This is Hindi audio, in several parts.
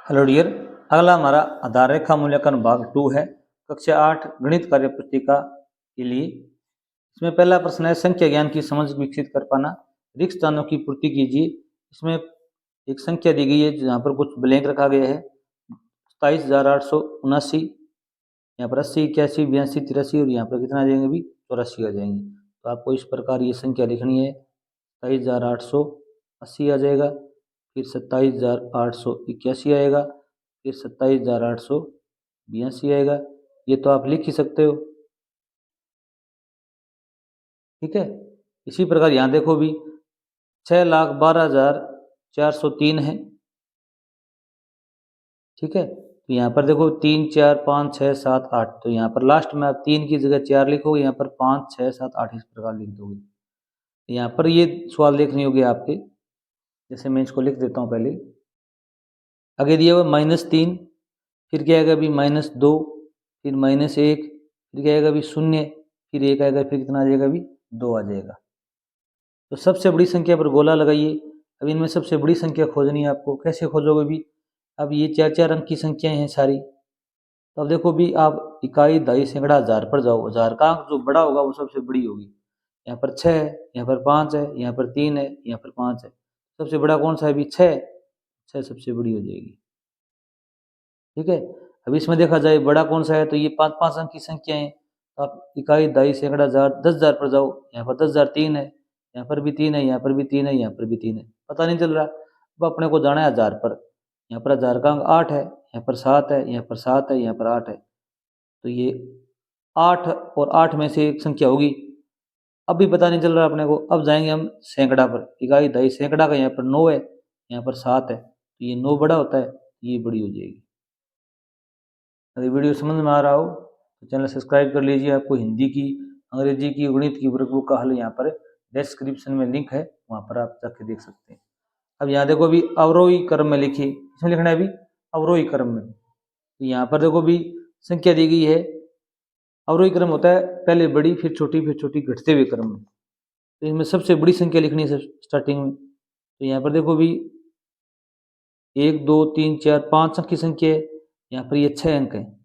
हेलो डियर, अगला हमारा आधार रेखा मूल्यांकन भाग 2 है। कक्षा 8 गणित कार्य पुस्तिका के लिए इसमें पहला प्रश्न है, संख्या ज्ञान की समझ विकसित कर पाना। रिक्त स्थानों की पूर्ति कीजिए। इसमें एक संख्या दी गई है जहाँ पर कुछ ब्लैंक रखा गया है। 27,879, यहाँ पर 80, 81, 82, 83 और यहाँ पर कितना आ जाएंगे भी 84 आ जाएंगे। तो आपको इस प्रकार ये संख्या लिखनी है। 27,880 आ जाएगा, फिर 27,881 आएगा, फिर 27,882 आएगा। ये तो आप लिख ही सकते हो, ठीक है। इसी प्रकार यहाँ देखो भी 6,12,403 है, ठीक है। तो यहाँ पर देखो 3, 4, 5, 6, 7, 8, तो यहाँ पर लास्ट में आप 3 की जगह 4 लिखोगे, यहाँ पर 5, 6, 7, 8 इस प्रकार लिख दोगे। यहाँ पर ये सवाल देखने होंगे आपके, जैसे मैं इसको लिख देता हूँ पहले। आगे दिया हुआ -3, फिर क्या आएगा अभी -2, फिर -1, फिर क्या आएगा अभी 0, फिर 1 आएगा, फिर कितना आ जाएगा अभी 2 आ जाएगा। तो सबसे बड़ी संख्या पर गोला लगाइए। अब इनमें सबसे बड़ी संख्या खोजनी है आपको। कैसे खोजोगे भी? अब ये 4-4 अंक की संख्याएं हैं सारी। तो अब देखो भी, आप इकाई, दहाई, सैकड़ा, हजार पर जाओ। हजार का अंक जो बड़ा होगा वो सबसे बड़ी होगी। यहाँ पर 6 है, यहाँ पर 5 है, यहाँ पर 3 है, यहाँ पर 5 है। सबसे बड़ा कौन सा है भी? 6। 6 सबसे बड़ी हो जाएगी, ठीक है। अब इसमें देखा जाए बड़ा कौन सा है, तो ये 5-5 अंक की संख्या है। तो आप इकाई, दहाई, सैकड़ा, हजार, 10,000 पर जाओ। यहाँ पर 10,000 3 है, यहाँ पर भी 3 है, यहाँ पर भी 3 है, यहाँ पर भी 3 है। पता नहीं चल रहा। अब अपने को जाना है हजार पर। यहाँ पर हजार का अंक 8 है, यहाँ पर 7 है, यहाँ पर 7 है, यहाँ पर 8 है। तो ये 8 और 8 में से एक संख्या होगी। अब भी पता नहीं चल रहा अपने को। अब जाएंगे हम सैकड़ा पर। इकाई, दहाई, सैकड़ा का यहाँ पर 9 है, यहाँ पर 7 है। तो ये 9 बड़ा होता है, ये बड़ी हो जाएगी। अगर वीडियो समझ में आ रहा हो तो चैनल सब्सक्राइब कर लीजिए। आपको हिंदी की, अंग्रेजी की, गणित की वर्कबुक का हल यहाँ पर डिस्क्रिप्शन में लिंक है, वहाँ पर आप जाके देख सकते हैं। अब यहाँ देखो अभी अवरोही क्रम में लिखिए। इसमें लिखना है अभी अवरोही क्रम में। तो यहाँ पर देखो भी संख्या दी गई है। अवरोही क्रम होता है पहले बड़ी, फिर छोटी घटते हुए क्रम में। तो इसमें सबसे बड़ी संख्या लिखनी है स्टार्टिंग में। तो यहाँ पर देखो भी 1, 2, 3, 4, 5 अंक की संख्या है। यहाँ पर ये 6 अंक है।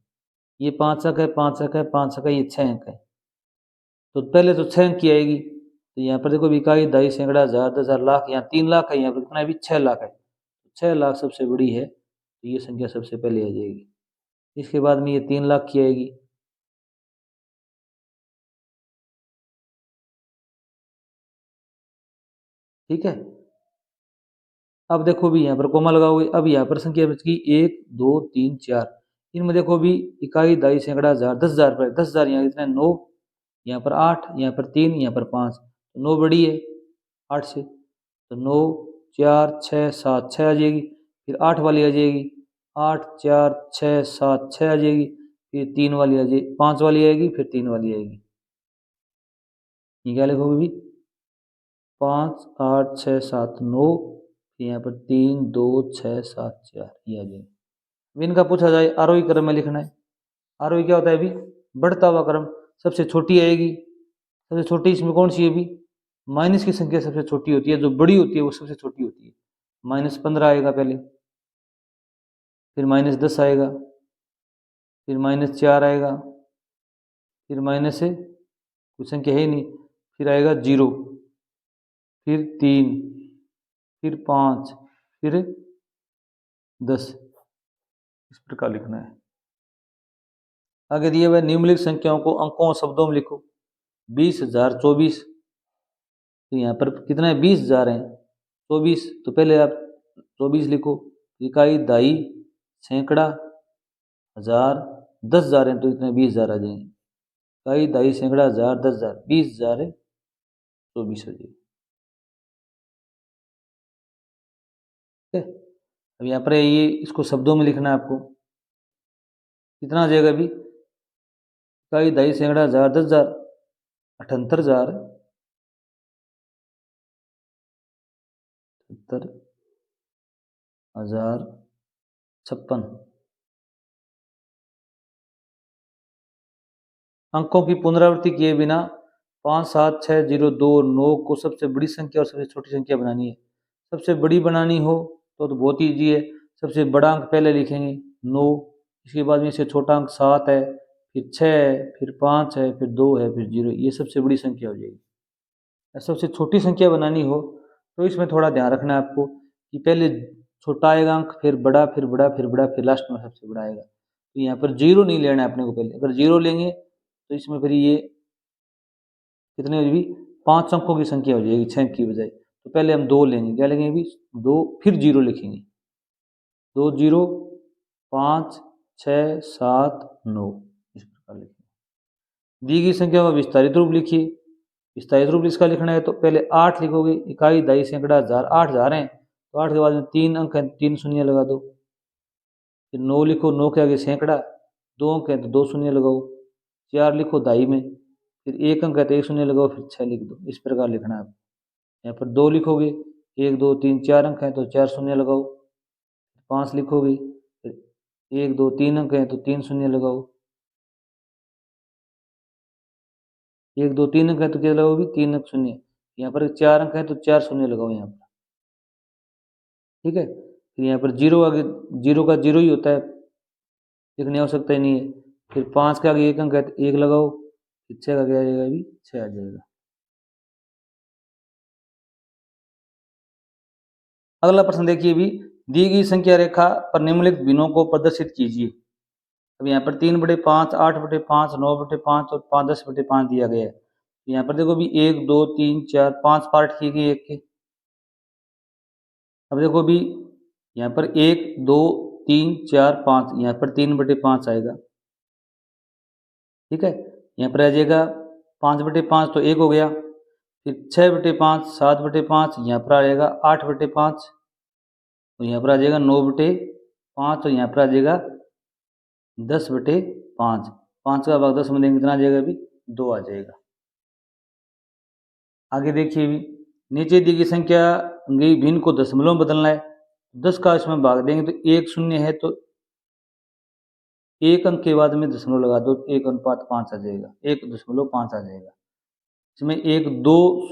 ये 5 अंक है, 5 अंक है, 5 अंक है, ये 6 अंक है। तो पहले तो 6 अंक की आएगी। तो यहाँ पर देखो इकाई, दहाई, सैकड़ा, हजार, 10,000, लाख। यहाँ 3 लाख है, यहाँ पर कितना है भी 6 लाख है। 6 लाख सबसे बड़ी है, तो ये संख्या सबसे पहले आ जाएगी। इसके बाद में ये 3 लाख की आएगी। ठीक है। अब देखो भी यहाँ पर कोमा लगाओगे। अब यहाँ पर संख्या बच गई 1, 2, 3, 4। इनमें देखो भी इकाई, दहाई, सैकड़ा, हजार, 10,000 पर 10,000, यहाँ कितना है 9, यहाँ पर 8, यहाँ पर 3, यहाँ पर 5। तो 9 बड़ी है 8 से। तो 9, 4, 6, 7, 6 आ जाएगी। फिर 8 वाली आ जाएगी, 8, 4, 6, 7, 6 आ जाएगी। फिर 3 वाली आ जाएगी, 5 वाली आएगी, फिर 3 वाली आएगी। ये क्या लिखोगे भी? 5, 8, 6, 7, 9। यहाँ पर 3, 2, 6, 7, 4 ये आ जाएगी। अब इनका पूछा जाए आरोही क्रम में लिखना है। आरोही क्या होता है अभी? बढ़ता हुआ क्रम। सबसे छोटी आएगी। सबसे छोटी इसमें कौन सी है अभी? माइनस की संख्या सबसे छोटी होती है, जो बड़ी होती है वो सबसे छोटी होती है। -15 आएगा पहले, फिर -10 आएगा, फिर -4 आएगा, फिर माइनस से कुछ संख्या है ही नहीं, फिर आएगा 0, फिर 3, फिर 5, फिर 10। इस प्रकार लिखना है। आगे दिए हुए निम्नलिखित संख्याओं को अंकों और शब्दों में लिखो। 20,024। तो यहाँ पर कितना है? 20,000 है। 24, तो पहले आप 24 लिखो। इकाई, दहाई, सैकड़ा, हजार, 10,000 है, तो इतने 20,000 आ जाएंगे। इकाई, दहाई, सैकड़ा, हजार, 10,000, 20,000 है, 24 हो जाएगी। ठीक है। अब यहाँ पर ये इसको शब्दों में लिखना है आपको। कितना आ जाएगा अभी? इकाई, दहाई, सैकड़ा, हजार, 10,000, 78,000, 78,056। अंकों की पुनरावृत्ति किए बिना 5, 7, 6, 0, 2 और 9 को सबसे बड़ी संख्या और सबसे छोटी संख्या बनानी है। सबसे बड़ी बनानी हो तो बहुत ईजी है। सबसे बड़ा अंक पहले लिखेंगे 9, इसके बाद में इससे छोटा अंक 7 है, फिर 6 है, फिर 5 है, फिर 2 है, फिर 0, ये सबसे बड़ी संख्या हो जाएगी। सबसे छोटी संख्या बनानी हो तो इसमें थोड़ा ध्यान रखना है आपको कि पहले छोटा आएगा अंक, फिर बड़ा, फिर बड़ा, फिर बड़ा, फिर लास्ट में सबसे बड़ा आएगा। तो यहाँ पर 0 नहीं लेना है अपने को पहले। अगर 0 लेंगे तो इसमें फिर ये कितने हो जाएगी, 5 अंकों की संख्या हो जाएगी 6 की बजाय। तो पहले हम 2 लेंगे, क्या लेंगे अभी 2, फिर 0 लिखेंगे, 2 0 5 6 7 9, इस प्रकार लिखेंगे। दी गई संख्या का विस्तारित रूप लिखिए। विस्तारित रूप इसका लिखना है तो पहले 8 लिखोगे, इकाई, दहाई, सैकड़ा, हजार, 8,000 है तो 8 के बाद में 3 अंक है, 3 शून्य लगा दो। फिर 9 लिखो, 9 के आगे सैकड़ा, 2 अंक है तो 2 शून्य लगाओ। 4 लिखो दहाई में, फिर 1 अंक है तो 1 शून्य लगाओ, फिर 6 लिख दो। इस प्रकार लिखना है। यहाँ पर 2 लिखोगे, 1 2 3 4 अंक है तो 4 शून्य लगाओ। 5 लिखोगे, फिर 1 2 3 अंक है तो 3 शून्य लगाओ। 1 2 3 अंक है तो क्या लगाओगे, 3 अंक शून्य। यहाँ पर 4 अंक है तो 4 शून्य लगाओ यहाँ पर, ठीक है। फिर यहाँ पर 0 आगे, 0 का 0 ही होता है, लिखने आवश्यकता ही नहीं है। फिर 5 के आगे 1 अंक है तो 1 लगाओ, फिर 6 का क्या आ जाएगा, अभी 6 आ जाएगा। अगला प्रश्न देखिए, भी दी गई संख्या रेखा पर निम्नलिखित भिन्नों को प्रदर्शित कीजिए। अब यहाँ पर 3/5, 8/5, 9/5 और 10/5 दिया गया है। यहाँ पर देखो भी 1 2 3 4 5 पार्ट किए गए एक के। अब देखो भी यहाँ पर 1 2 3 4 5, यहाँ पर 3/5 आएगा, ठीक है। यहाँ पर आ जाएगा 5/5 तो 1 हो गया, फिर 6/5, 7/5, यहाँ पर आ जाएगा 8/5, तो यहाँ पर आ जाएगा 9/5, और यहाँ पर आ जाएगा 10/5। 5 का भाग 10 में देंगे कितना आ जाएगा, अभी 2 आ जाएगा। आगे देखिए भी नीचे दी गई संख्या गई भिन्न को दशमलव में बदलना है। 10 का इसमें भाग देंगे तो 1 शून्य है तो 1 अंक के बाद में दशमलव लगा दो, 1:5 आ जाएगा, 1.5 आ जाएगा। इसमें 1 2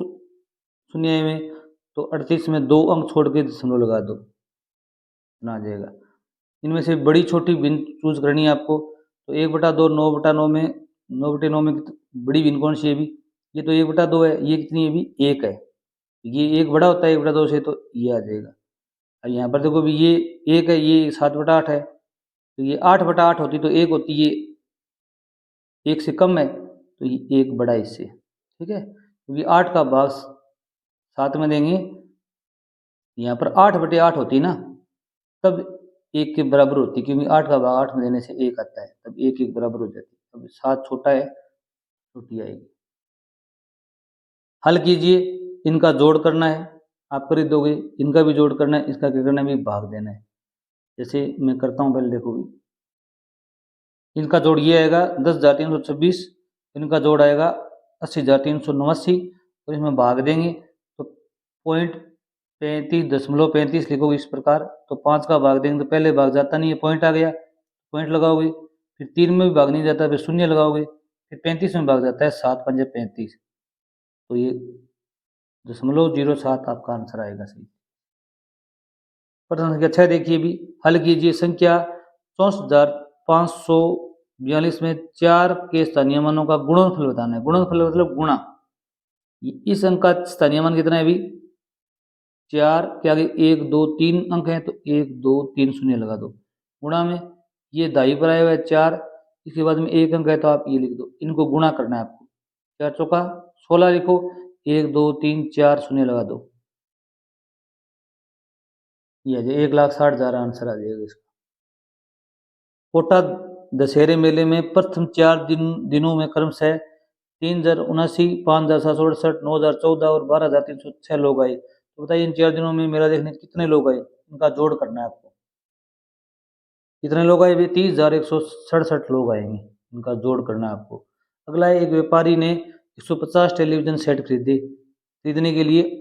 शून्य में तो 38 में 2 अंक छोड़ के दशमलव लगा दो, ना आ जाएगा। इनमें से बड़ी छोटी भिन्न चूज करनी है आपको। तो 1/2 9/9 में, 9/9 में बड़ी भिन्न कौन सी है अभी, ये तो 1/2 है, ये कितनी है अभी 1 है, ये 1 बड़ा होता है 1/2 से, तो ये आ जाएगा। अब यहाँ पर देखो भी ये 1 है, ये 7/8 है, तो ये 8/8 होती तो 1 होती, ये 1 से कम है तो ये 1 बड़ा इससे, ठीक है। क्योंकि 8 का भाग 7 में देंगे, यहाँ पर 8/8 होती ना, तब 1 के बराबर होती, क्योंकि 8 का भाग 8 में देने से 1 आता है, तब 1 1 बराबर हो जाती। अब 7 छोटा है, छोटी आएगी। हल कीजिए, इनका जोड़ करना है, आप कर दोगे, इनका भी जोड़ करना है, इसका क्या करना है, भी भाग देना है। जैसे मैं करता हूँ, पहले देखो भी इनका जोड़ ये आएगा 10,326, इनका जोड़ आएगा 80,389, और इसमें भाग देंगे तो 0.35 लिखोगे इस प्रकार। तो 5 का भाग देंगे तो पहले भाग जाता नहीं है, पॉइंट आ गया, पॉइंट लगाओगे, फिर 3 में भी भाग नहीं जाता, फिर शून्य लगाओगे, फिर 35 में भाग जाता है, 7 पंजे 35, तो ये 0.07 आपका आंसर आएगा सही। प्रश्न संख्या 6 देखिए भी, हल कीजिए। संख्या 64,542 में 4 के स्थानीय मानों का गुणनफल बताना है। गुणनफल मतलब गुणा। इस अंक का स्थानीय मान कितना है अभी 4 के आगे 1 2 3 अंक है तो 1 2 3 शून्य लगा दो, गुणा में ये दाई पर आया हुआ है 4, इसके बाद में 1 अंक है तो आप ये लिख दो, इनको गुणा करना है आपको। 4 चौका 16 लिखो, 1 2 3 4 शून्य लगा दो, ये 1,60,000 आंसर आ जाएगा इसका। कोटा दशहरे मेले में प्रथम 4 दिनों में क्रमशः 3,079, 5,768, 9,014 और 12,306 लोग आए। तो बताइए इन 4 दिनों में मेला देखने कितने लोग आए, इनका जोड़ करना है आपको। कितने लोग आए भी 30,167 लोग आएंगे, इनका जोड़ करना है आपको। अगला है, एक व्यापारी ने 150 टेलीविजन सेट खरीदने के लिए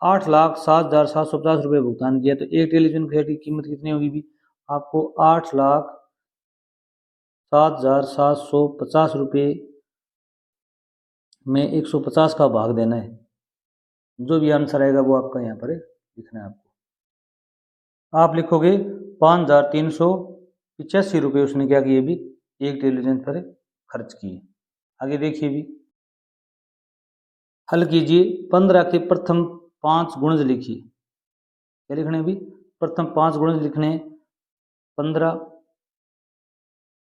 8,07,750 रुपये भुगतान किया। तो एक टेलीविजन सेट की कीमत कितनी होगी भी, आपको 8,07,750 रुपये में 150 का भाग देना है। जो भी आंसर आएगा वो आपका यहाँ पर लिखना है आपको। आप लिखोगे ₹5,385 उसने क्या किए भी एक टेलीविजन पर खर्च किए। आगे देखिए भी, हल कीजिए 15 के प्रथम 5 गुणज लिखिए। क्या लिखने हैं अभी? प्रथम 5 गुणज लिखने हैं। 15,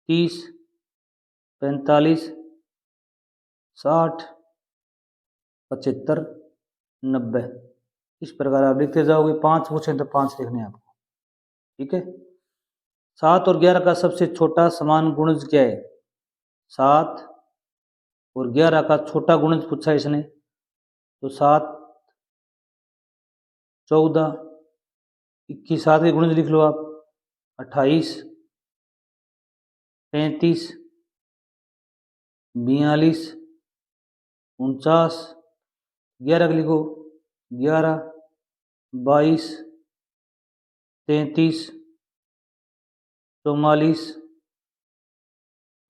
30, 45, 60, 75, 90। इस प्रकार आप लिखते जाओगे। 5 पूछे तो 5 लिखने हैं आपको। ठीक है। 7 और 11 का सबसे छोटा समान गुणज क्या है? 7 और 11 का छोटा गुणज पूछा इसने, तो 7, 14, 21, 7 के गुणज लिख लो आप। 28, 33, 42, 49, 11 लिखो। 11, 22, 33, 44,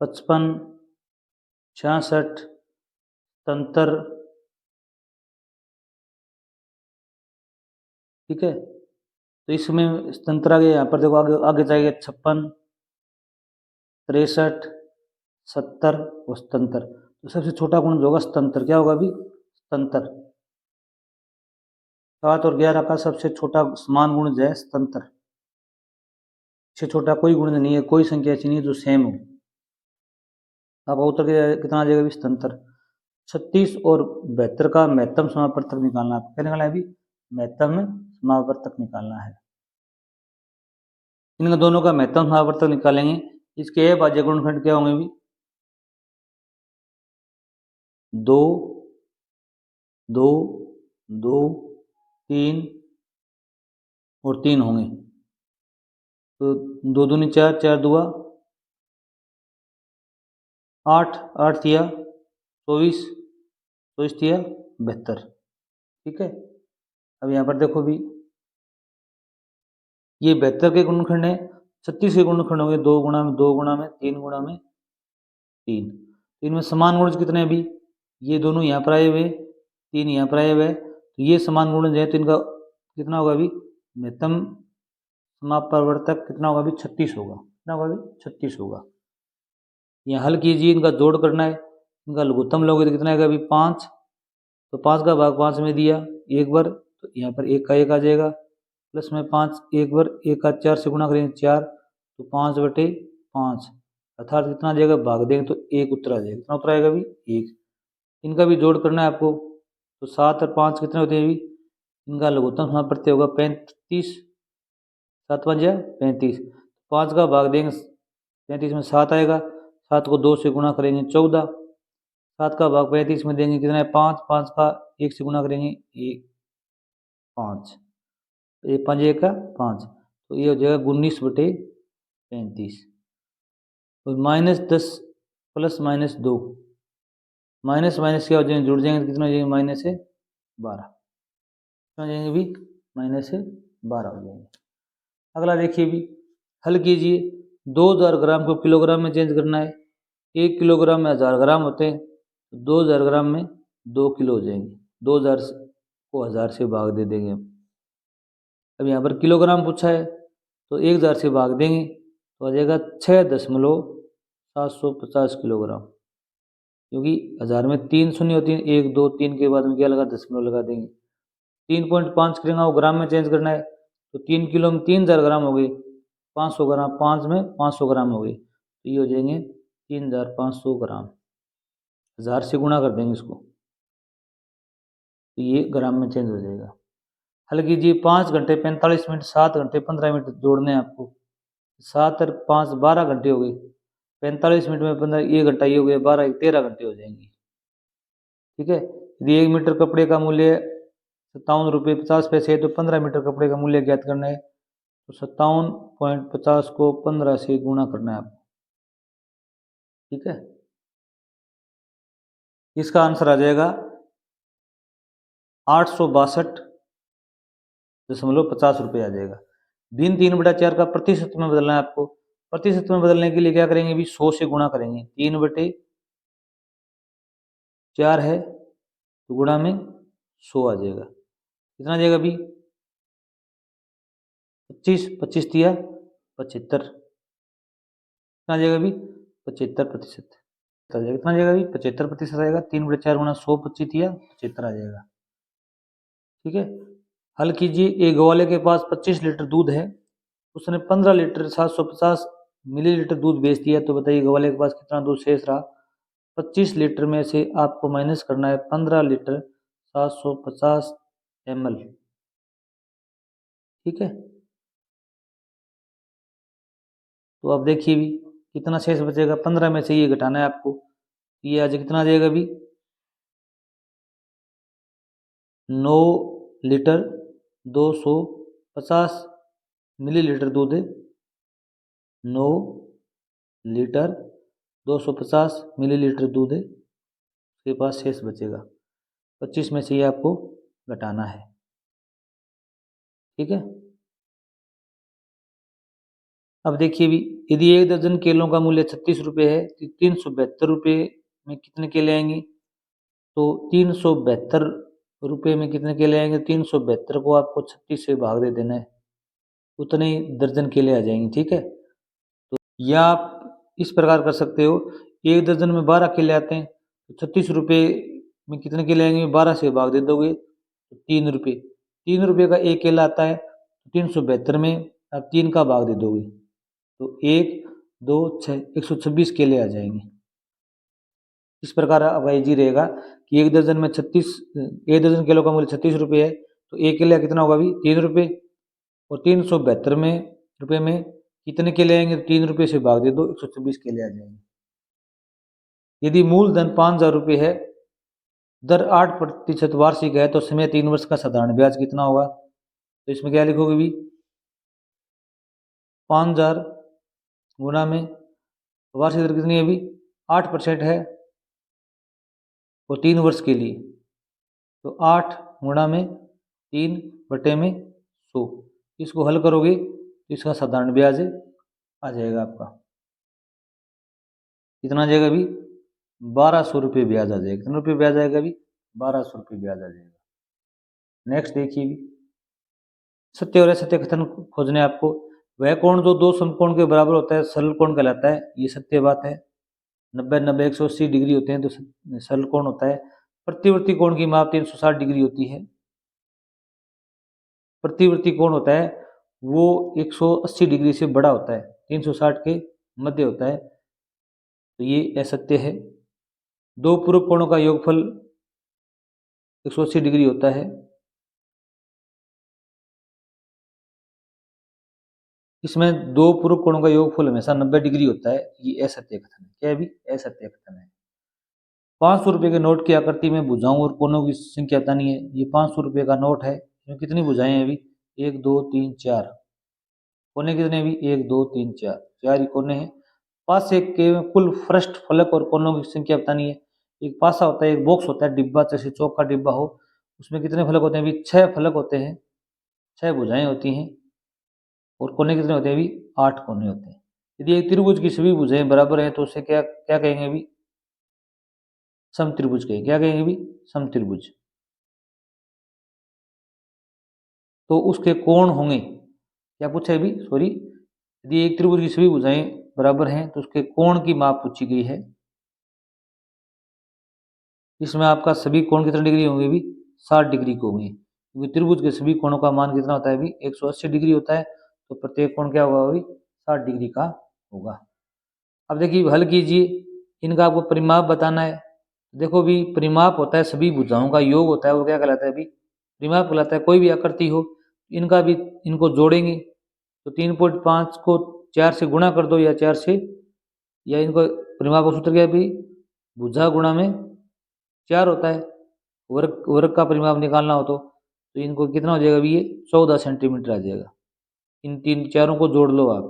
55, 66, 77। ठीक है। तो इसमें तंत्र आगे, यहाँ पर देखो आगे आगे जाएगा 56, 63, 70 और 77। तो सबसे छोटा गुण जो होगा स्तंत्र। क्या होगा अभी? स्तंत्र। 7 और 11 का सबसे छोटा समान गुण जो है स्तंत्र। इससे छोटा कोई गुण नहीं है, कोई संख्या ऐसी नहीं है जो सेम हो। अब उत्तर कितना आ जाएगा अभी? स्तंत्र। 36 और 72 का महत्तम समापवर्तक निकालना है। क्या निकालना है अभी? महत्तम समापवर्तक निकालना है। इन दोनों का महत्तम समापवर्तक निकालेंगे। इसके अभाज्य गुणनखंड क्या होंगे अभी? 2, 2, 2, 3 और 3 होंगे। तो 2 दूनी 4, 4 दुआ 8, 8 तिया 24, 24 तिया 72। ठीक है। अब यहाँ पर देखो भी, ये 72 के गुणनखंड है। 36 के गुणनखंड होंगे 2 गुणा में 2 गुणा में 3 गुणा में 3। तो इनमें समान गुणज कितने हैं अभी? ये दोनों यहाँ पर आए हुए, 3 यहाँ पर आए हुए। तो ये समान गुणज है, तो इनका कितना होगा अभी? महत्तम समापवर्तक कितना होगा अभी? 36 होगा। कितना होगा अभी? 36 होगा। यहाँ हल कीजिए, इनका जोड़ करना है। इनका लघुत्तम लोगे तो कितना आएगा अभी? 5। तो 5 का भाग 5 में दिया एक बार, तो यहाँ पर 1 का 1 आ जाएगा। प्लस में 5 एक बार, 1 का 4 से गुणा करेंगे 4, तो 5/5 अर्थात कितना आ जाएगा? भाग देंगे तो 1 उत्तर आ जाएगा। कितना उत्तर आएगा अभी? 1। इनका भी जोड़ करना है आपको। तो 7 और 5 कितने होते हैं अभी? इनका लघुत्तम समापवर्तक होगा 35। 7 5 या 35। 5 का भाग देंगे 35 में 7 आएगा। 7 को 2 से गुणा करेंगे 14। 7 का भाग 35 में देंगे कितना है? 5। 5 का 1 से गुणा करेंगे 1, 5। 1 5 1 का 5। तो ये हो जाएगा 19/35। तो -10 प्लस -2, माइनस माइनस क्या हो जाएंगे? जुड़ जाएंगे तो कितना हो जाएंगे? -12। कितना हो जाएंगे भी? -12 हो जाएंगे। अगला देखिए भी, हल कीजिए। 2000 ग्राम को किलोग्राम में चेंज करना है। 1 किलोग्राम में 1000 ग्राम होते हैं, 2000 ग्राम में 2 किलो हो जाएंगे। 2000 को 1000 से भाग दे देंगे हम। अब यहाँ पर किलोग्राम पूछा है, तो 1000 से भाग देंगे तो आ जाएगा 6.750 किलोग्राम। क्योंकि 1000 में 3 शून्य होती है, 1 2 3 के बाद में क्या लगा? दशमलव लगा देंगे। 3.5 करेंगे वो ग्राम में चेंज करना है, तो 3 किलो में 3000 ग्राम हो गए। 500 ग्राम, 5 में 500 ग्राम हो गए, तो ये हो जाएंगे 3500 ग्राम। 1000 से गुणा कर देंगे इसको, तो ये ग्राम में चेंज हो जाएगा। हल कीजिए। 5 घंटे 45 मिनट, 7 घंटे 15 मिनट जोड़ने हैं आपको। 7 और 5 12 घंटे हो गए। 45 मिनट में 15, 1 घंटा ये हो गया, 12 13 घंटे हो जाएंगे। ठीक है। यदि 1 मीटर कपड़े का मूल्य 57 रुपये 50 पैसे है, तो 15 मीटर कपड़े का मूल्य ज्ञात करना है। तो 57.50 को 15 से गुणा करना है आपको। ठीक है। इसका आंसर आ जाएगा 862.50 रुपये आ जाएगा। भिन्न 3/4 का प्रतिशत में बदलना है आपको। प्रतिशत में बदलने के लिए क्या करेंगे अभी? 100 से गुणा करेंगे। 3/4 है तो गुणा में 100 आ जाएगा। कितना आ जाएगा अभी? 25 25 दिया 75 कितना आ जाएगा अभी 75%। आ जाएगा कितना आ जाएगा अभी 75% आएगा। 3/4 गुना 100 25 दिया 75 आ जाएगा। ठीक है, हल कीजिए। एक ग्वाले के पास 25 लीटर दूध है, उसने 15 लीटर 750 मिलीलीटर दूध बेच दिया, तो बताइए ग्वाले के पास कितना दूध शेष रहा। 25 लीटर में से आपको माइनस करना है 15 लीटर 750 ml। ठीक है, तो अब देखिए भी कितना शेष बचेगा। 15 में से ये घटाना है आपको, ये आज कितना आ जाएगा अभी 9 लीटर 250 मिलीलीटर दूध है। 9 लीटर 250 मिलीलीटर दूध है, उसके पास शेष बचेगा। 25 में से ये आपको घटाना है। ठीक है, अब देखिए भी यदि 1 दर्जन केलों का मूल्य 36 रुपये है तो 372 रुपये में कितने केले आएंगे। तो 372 रुपये में कितने केले आएंगे, 372 को आपको 36 से भाग दे देना है, उतने ही दर्जन केले आ जाएंगे। ठीक है, तो या आप इस प्रकार कर सकते हो, 1 दर्जन में 12 केले आते हैं तो 36 रुपये में कितने केले आएंगे, 12 से भाग दे दोगे तो 3 रुपये। 3 रुपये का एक केला आता है, 372 में आप 3 का भाग दे दोगे तो 1 2 6 126 केले आ जाएंगे। इस प्रकार आपका इजी रहेगा कि 1 दर्जन में 1 दर्जन केलों का मूल्य 36 रुपये है, तो एक केला कितना होगा अभी 3 रुपये, और 372 में रुपये में कितने केले आएंगे, तो 3 रुपये से भाग दे दो 126 केले आ जाएंगे। यदि मूलधन 5,000 रुपये है, दर 8% वार्षिक है, तो समय 3 वर्ष का साधारण ब्याज कितना होगा। तो इसमें क्या लिखोगे भी 5,000 गुना में वार्षिक दर कितनी है अभी 8% है और 3 वर्ष के लिए, तो 8 गुणा में 3/100। इसको हल करोगे तो इसका साधारण ब्याज आ जाएगा आपका कितना आ जाएगा अभी 1,200 रुपये ब्याज आ जाएगा। कितना रुपये ब्याज आएगा अभी 1,200 रुपये ब्याज आ जाएगा। नेक्स्ट देखिए भी सत्य और असत्य कथन खोजने आपको। वह कोण जो दो समकोण के बराबर होता है सरल कोण कहलाता है, ये सत्य बात है। 90 90 180 डिग्री होते हैं तो सरल कोण होता है। प्रतिवर्ती कोण की माप 360 डिग्री होती है। प्रतिवर्ती कोण होता है वो 180 डिग्री से बड़ा होता है, 360 के मध्य होता है, तो ये असत्य है। दो पूरक कोणों का योगफल 180 डिग्री होता है। इसमें दो पूरक कोणों का योगफल हमेशा 90 डिग्री होता है, ये असत्य कथन है। क्या है भी असत्य कथन है। 500 रुपये के नोट की आकृति में भुजाओं और कोनों की संख्या बतानी है। ये 500 रुपये का नोट है, इसमें कितनी भुजाएं हैं अभी 1 2 3 4, कोने कितने अभी 1 2 3 4, 4 ही कोने हैं। पासे के कुल पृष्ठ फलक और कोनों की संख्या बतानी है। एक पासा होता है, एक बॉक्स होता है, डिब्बा जैसे चौक का डिब्बा हो, उसमें कितने फलक होते हैं अभी 6 फलक होते हैं, 6 भुजाएं होती हैं, और कोने कितने होते हैं अभी 8 कोने होते हैं। यदि एक त्रिभुज की सभी भुजाएं बराबर हैं तो उसे क्या क्या कहेंगे अभी समत्रिभुज कहेंगे। क्या कहेंगे अभी समत्रिभुज। तो उसके कोण होंगे, क्या पूछा है अभी सॉरी, यदि एक त्रिभुज की सभी भुजाएं बराबर हैं तो उसके कोण की माप पूछी गई है। इसमें आपका सभी कोण कितने डिग्री होंगे अभी 60 डिग्री को होंगे, क्योंकि त्रिभुज के सभी कोणों का मान कितना होता है अभी 180 डिग्री होता है, तो प्रत्येक कोण क्या होगा अभी 60 डिग्री का होगा। अब देखिए हल कीजिए, इनका आपको परिमाप बताना है। देखो भी परिमाप होता है सभी भुजाओं का योग होता है, वो क्या कहलाता है अभी परिमाप कहलाता है। कोई भी आकृति हो इनका भी इनको जोड़ेंगे तो 3.5 को 4 से गुणा कर दो या 4 से, या इनको परिमाप का सूत्र क्या है अभी भुजा गुणा में 4 होता है। वर्ग वर्ग का परिमाप निकालना हो तो इनको कितना हो जाएगा अभी ये 14 सेंटीमीटर आ जाएगा। इन तीन चारों को जोड़ लो आप,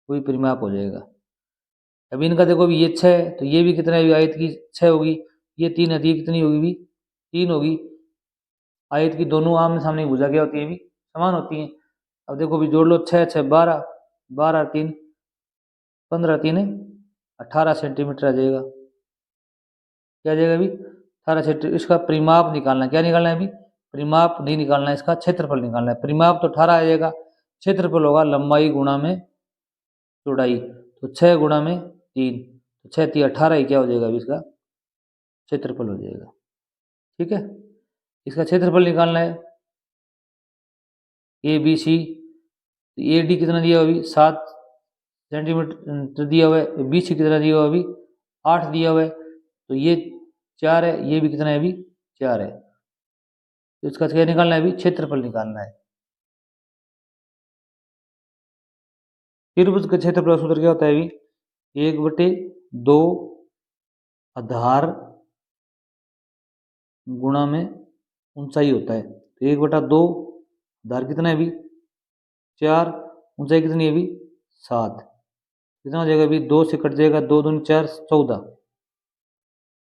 कोई परिमाप हो जाएगा। अभी इनका देखो अभी ये 6 है तो ये भी कितना है आयत की 6 होगी, ये 3 है तो ये कितनी होगी भी 3 होगी। आयत की दोनों आमने सामने की भुजा क्या होती है भी समान होती हैं। अब देखो भी जोड़ लो 6 6 12, 12 3 15, 3 18 सेंटीमीटर आ जाएगा। क्या आ जाएगा अभी 18 सेंटीमीटर। इसका परिमाप निकालना, क्या निकालना है अभी परिमाप नहीं निकालना है, इसका क्षेत्रफल निकालना है। परिमाप तो 18 आ जाएगा, क्षेत्रफल होगा लंबाई गुणा में चौड़ाई, तो 6 गुणा में 3, तो 6 3 18 ही क्या हो जाएगा अभी इसका क्षेत्रफल हो जाएगा। ठीक है, इसका क्षेत्रफल निकालना है A B C. A D कितना दिया हुआ अभी 7 सेंटीमीटर दिया हुआ है, बी सी कितना दिया हुआ अभी 8 दिया हुआ है, तो ये 4 है, ये भी कितना है अभी 4 है, तो इसका क्या निकालना है अभी क्षेत्रफल निकालना है। त्रिभुज का क्षेत्रफल का सूत्र क्या होता है अभी 1/2 आधार गुणा में ऊंचाई होता है, तो 1/2 आधार कितना है अभी 4, ऊंचाई कितनी है अभी 7, कितना हो जाएगा अभी 2 से कट जाएगा, 2 दूनी 4 14।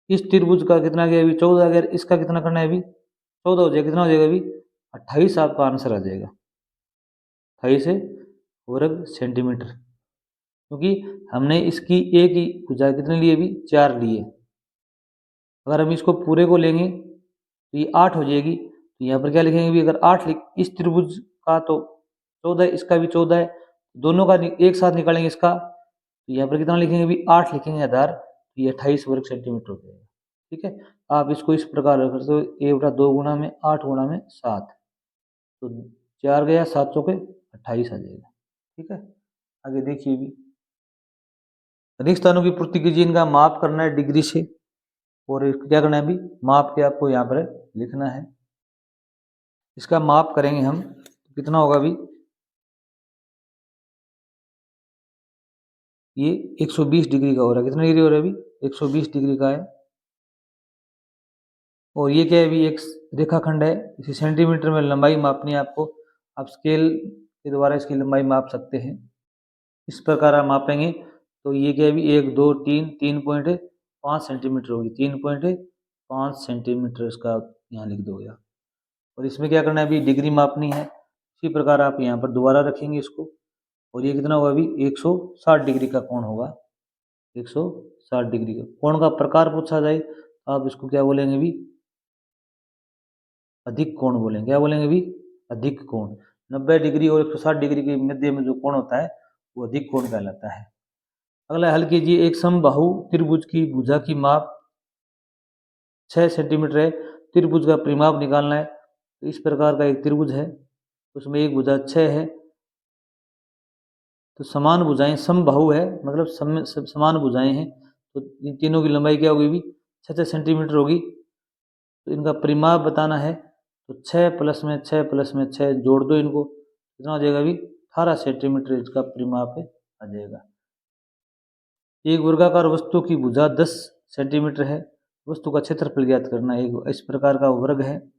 इस त्रिभुज का कितना गया अभी 14 अगर इसका कितना करना है अभी 14 हो जाएगा, कितना हो जाएगा अभी 28 आपका आंसर आ जाएगा, 28 वर्ग सेंटीमीटर, क्योंकि हमने इसकी एक ही भुजा कितने लिए अभी 4 लिए। अगर हम इसको पूरे को लेंगे तो ये 8 हो जाएगी, तो यहाँ पर क्या लिखेंगे भी अगर 8 इस त्रिभुज का तो 14, इसका भी 14 है, दोनों का एक साथ निकालेंगे इसका, तो यहाँ पर कितना लिखेंगे भी 8 लिखेंगे आधार, तो ये 28 वर्ग सेंटीमीटर हो जाएगा। ठीक है, आप इसको इस प्रकार रख सकते हो 1/2 गुणा में 8 गुणा में 7, तो 4 गया 7 चौके 28 आ जाएगा। ठीक है, आगे देखिए भी रिक्त स्थानों की पूर्ति कीजिए, इनका माप करना है डिग्री से, और क्या करना है अभी माप के आपको यहाँ पर लिखना है। इसका माप करेंगे हम तो कितना होगा अभी ये 120 डिग्री का हो रहा है, कितना डिग्री हो रहा है अभी 120 डिग्री का है, और ये क्या है अभी एक रेखाखंड है, इसी सेंटीमीटर में लंबाई मापनी है आपको, आप स्केल के द्वारा इसकी लंबाई माप सकते हैं। इस प्रकार आप मापेंगे तो ये क्या है अभी 1 2 3 3.5 सेंटीमीटर होगी, 3.5 सेंटीमीटर इसका यहाँ लिख दोगे आप। और इसमें क्या करना है अभी डिग्री मापनी है, इसी प्रकार आप यहाँ पर दोबारा रखेंगे इसको, और ये कितना होगा अभी 160 डिग्री का कोण होगा, 160 डिग्री का कोण का प्रकार पूछा जाए तो आप इसको क्या बोलेंगे अभी अधिक कोण बोलेंगे, क्या बोलेंगे अभी अधिक कोण। 90 डिग्री और 160 डिग्री के मध्य में जो कोण होता है वो अधिक कोण कहलाता है। अगला हल कीजिए, एक समबाहु त्रिभुज की भुजा की माप 6 सेंटीमीटर है, त्रिभुज का परिमाप निकालना है। तो इस प्रकार का एक त्रिभुज है, उसमें एक भुजा 6 है, तो समान भुजाएं समबाहु है, मतलब समान भुजाएं हैं, तो इन तीनों की लंबाई क्या होगी भी 6 सेंटीमीटर होगी। तो इनका परिमाप बताना है, तो 6 प्लस में 6 प्लस में 6 जोड़ दो इनको, कितना हो जाएगा अभी 18 सेंटीमीटर इसका परिमाप आ जाएगा। एक वर्गाकार वस्तु की भुजा 10 सेंटीमीटर है, वस्तु का क्षेत्रफल ज्ञात करना है। एक इस प्रकार का वर्ग है,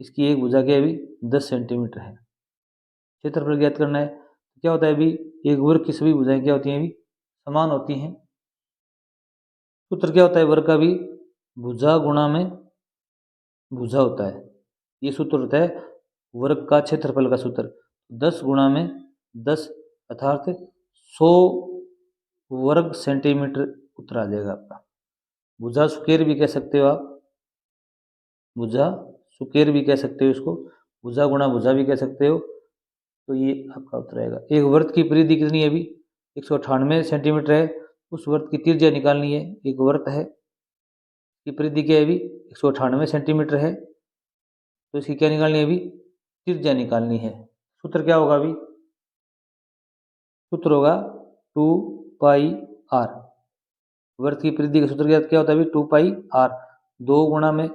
इसकी एक भुजा क्या है अभी 10 सेंटीमीटर है, क्षेत्रफल ज्ञात करना है। तो क्या होता है अभी एक वर्ग की सभी भुजाएं क्या होती हैं अभी समान होती हैं। सूत्र क्या होता है वर्ग का भी भुजा गुणा में भुजा होता है, ये सूत्र होता है वर्ग का क्षेत्रफल का सूत्र। 10 गुणा में 10 अर्थात 100 वर्ग सेंटीमीटर उत्तर आ जाएगा आपका। भुजा स्क्वायर भी कह सकते हो आप, भुजा स्क्वायर भी कह सकते हो इसको, भुजा गुणा भुजा भी कह सकते हो, तो ये आपका उत्तर आएगा। एक वर्त की परिधि कितनी है अभी 198 सेंटीमीटर है, उस वर्त की त्रिज्या निकालनी है। एक वर्त है की परिधि क्या है अभी 198 सेंटीमीटर है, तो इसकी क्या निकालनी है अभी त्रिज्या निकालनी है। सूत्र क्या होगा अभी सूत्र होगा 2 पाई आर, वर्त की परिधि का सूत्र क्या होता है अभी 2 पाई आर, 2 गुणा में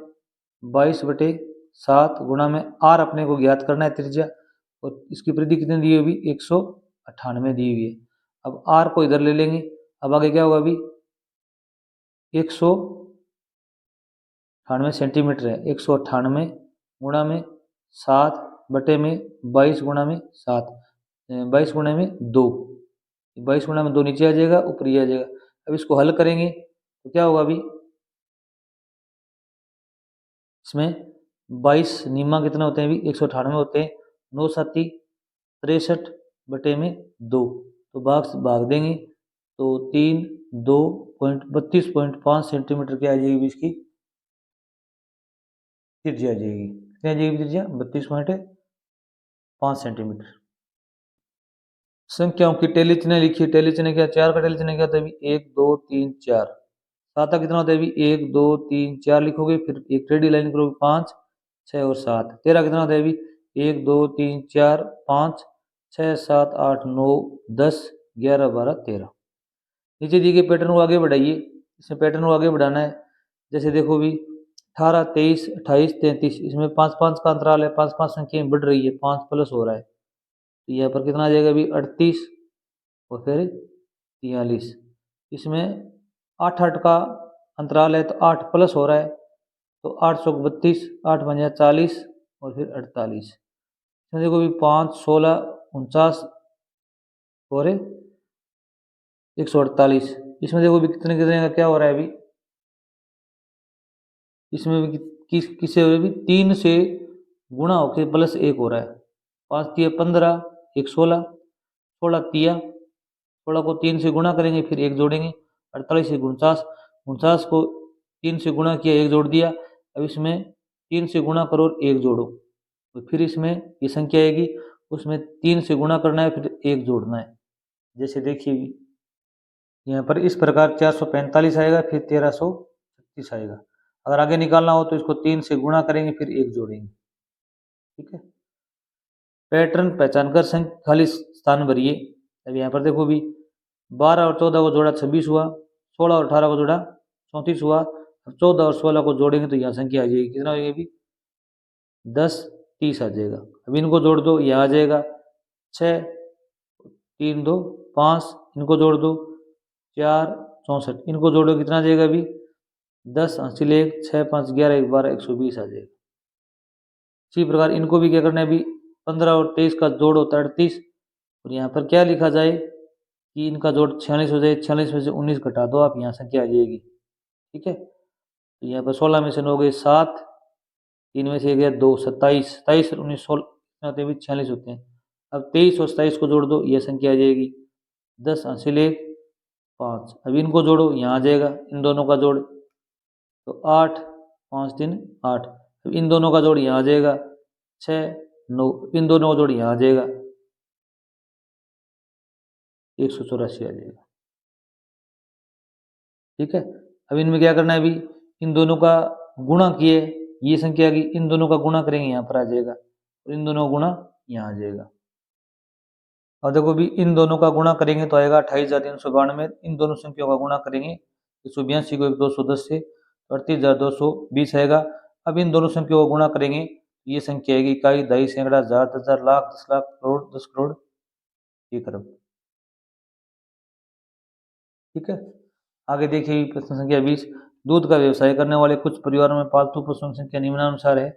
22/7 गुणा में आर अपने को ज्ञात करना है त्रिज्या, और इसकी परिधि कितनी दी हुई अभी 198 दी हुई है। अब आर को इधर ले लेंगे, अब आगे क्या होगा अभी 198 सेंटीमीटर है, 198 गुणा में 7 बटे में 22 गुणा में 7, 22 गुणा में 2, 22 गुणा में 2 नीचे आ जाएगा ऊपर ही आ जाएगा। अब इसको हल करेंगे तो क्या होगा अभी इसमें 22 निम्मा कितना होते हैं अभी 198 होते हैं, 9 7 63 बटे में 2, तो भाग से भाग देंगे तो 32.5 सेंटीमीटर क्या आ जाएगी इसकी त्रिज्या आ जाएगी, कितनी आ जाएगी त्रिज्या 32.5 सेंटीमीटर। संख्याओं की टेली चिन्ह लिखिए। टेली चिन्ह क्या, 4 का टेली चिन्ह क्या होता है अभी, 1 2 3 4। 7 का कितना होता है अभी, 1 2 3 4 लिखोगे, फिर एक टेढ़ी लाइन करोगे, 5 6 और 7। 13 कितना होता है अभी, 1 2 3 4 5 6 7 8 9 10 11 12 13। नीचे दिए गए पैटर्न को आगे बढ़ाइए। इसमें पैटर्न को आगे बढ़ाना है। जैसे देखो भी 18 23 28 33, इसमें 5 5 का अंतराल है, 5 5 संख्याएं बढ़ रही है, 5 प्लस हो रहा है, तो यहाँ पर कितना आ जाएगा अभी 38 और फिर 43। इसमें 8 8 का अंतराल है, तो 8 प्लस हो रहा है, तो 8 चौक 32, 8 पंजा 40 और फिर 48। इसमें देखो भी 5 16 49 और 148। इसमें देखो भी कितने कितने का क्या हो रहा है अभी, इसमें भी किससे हो रहा है अभी, 3 से गुणा होकर प्लस 1 हो रहा है। 5 तिया 15, 1 16, 16 तिया, 16 को 3 से गुणा करेंगे, फिर 1 जोड़ेंगे, 48 से 49, 49 को 3 से गुणा किया, 1 जोड़ दिया। अब इसमें 3 से गुणा करो और 1 जोड़ो, तो फिर इसमें ये संख्या आएगी, उसमें 3 से गुणा करना है, फिर 1 जोड़ना है। जैसे देखिए यहाँ पर इस प्रकार 445 आएगा, फिर 1336 आएगा। अगर आगे निकालना हो तो इसको 3 से गुणा करेंगे, फिर 1 जोड़ेंगे। ठीक है, पैटर्न पहचान कर खाली स्थान भरिए। अब यहाँ पर देखो भी 12 और 14 को जोड़ा 26 हुआ, 16 और 18 को जोड़ा 34 हुआ। अब 14 और 16 को जोड़ेंगे तो यहाँ संख्या आ जाएगी, कितना हो जाएगी अभी 10 30 आ जाएगा। अब इनको जोड़ दो, यहाँ आ जाएगा 6 3 2 5, इनको जोड़ दो 4 64, इनको जोड़ो कितना आ जाएगा अभी 10 हासिल 1 6 5 11 1 12 120 आ जाएगा। इसी प्रकार इनको भी क्या करना है अभी, 15 और 23 का जोड़ होता है 38, और यहाँ पर क्या लिखा जाए कि इनका जोड़ 46 हो जाए। 46 में से 19 घटा दो आप, यहाँ संख्या आ जाएगी। ठीक है, तो यहाँ पर 16 में से 9 गए 7, 3 में से गया 2 27, 27 और 19 16 होते हैं 46 होते हैं। अब 23 और 27 को जोड़ दो, यह संख्या आ जाएगी 10 हासिल 1 5। अब इनको जोड़ो, यहाँ आ जाएगा इन दोनों का जोड़, तो 8 5 3 8। अब इन दोनों का जोड़ यहाँ आ जाएगा 6 9, इन दोनों का जोड़ यहाँ आ जाएगा 184 आ जाएगा। ठीक है, अब इनमें क्या करना है अभी, इन दोनों का गुणा किए, ये संख्या की इन दोनों का गुणा करेंगे, यहाँ पर आ जाएगा, और इन दोनों का गुणा यहाँ आ जाएगा। और देखो भी इन दोनों का गुणा करेंगे तो आएगा 28,392। इन दोनों संख्याओं का गुणा करेंगे 182 को 210 से, 38,220 आएगा। अब इन दोनों संख्याओं का गुणा करेंगे, ये संख्या आएगी इकाई, दहाई, सैकड़ा, हजार, 10,000, लाख, 10 लाख, करोड़, 10 करोड़, 1 अरब। ठीक है, आगे देखिए प्रश्न संख्या 20। दूध का व्यवसाय करने वाले कुछ परिवारों में पालतू पशुओं की संख्या निम्नानुसार है।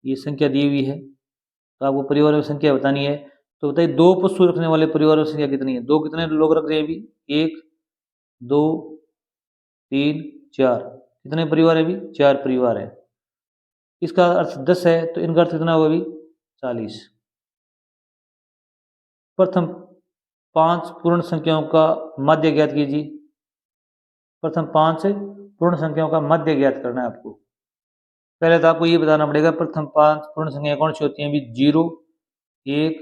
ये संख्या दी हुई है, तो आपको परिवारों की संख्या बतानी है। तो बताइए 2 पशु रखने वाले परिवारों की संख्या कितनी है, 2 कितने लोग रख रहे हैं अभी, 1 2 3 4, कितने परिवार है अभी, 4 परिवार है। इसका अर्थ 10 है, तो इनका अर्थ कितना होगा अभी 40। प्रथम 5 पूर्ण संख्याओं का मध्य ज्ञात कीजिए। प्रथम 5 पूर्ण संख्याओं का मध्य ज्ञात करना है आपको। पहले तो आपको ये बताना पड़ेगा प्रथम 5 पूर्ण संख्याएं कौन सी होती हैं अभी, 0 1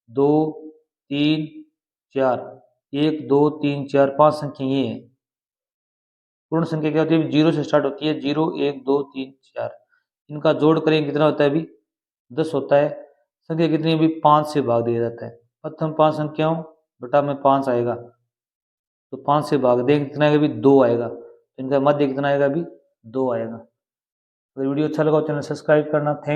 2 3 4, 1 2 3 4 5 संख्या ये है। पूर्ण संख्या क्या होती है, 0 से स्टार्ट होती है, 0 1 2 3 4। इनका जोड़ करेंगे कितना होता है अभी 10 होता है। संख्या कितनी अभी 5 से भाग दिया जाता है। प्रथम 5 संख्याओं बटा में 5 आएगा, तो 5 से भाग देंगे कितना आएगा अभी 2 आएगा, तो इनका मध्य कितना आएगा अभी 2 आएगा। अगर वीडियो अच्छा लगा तो चैनल सब्सक्राइब करना। थैंक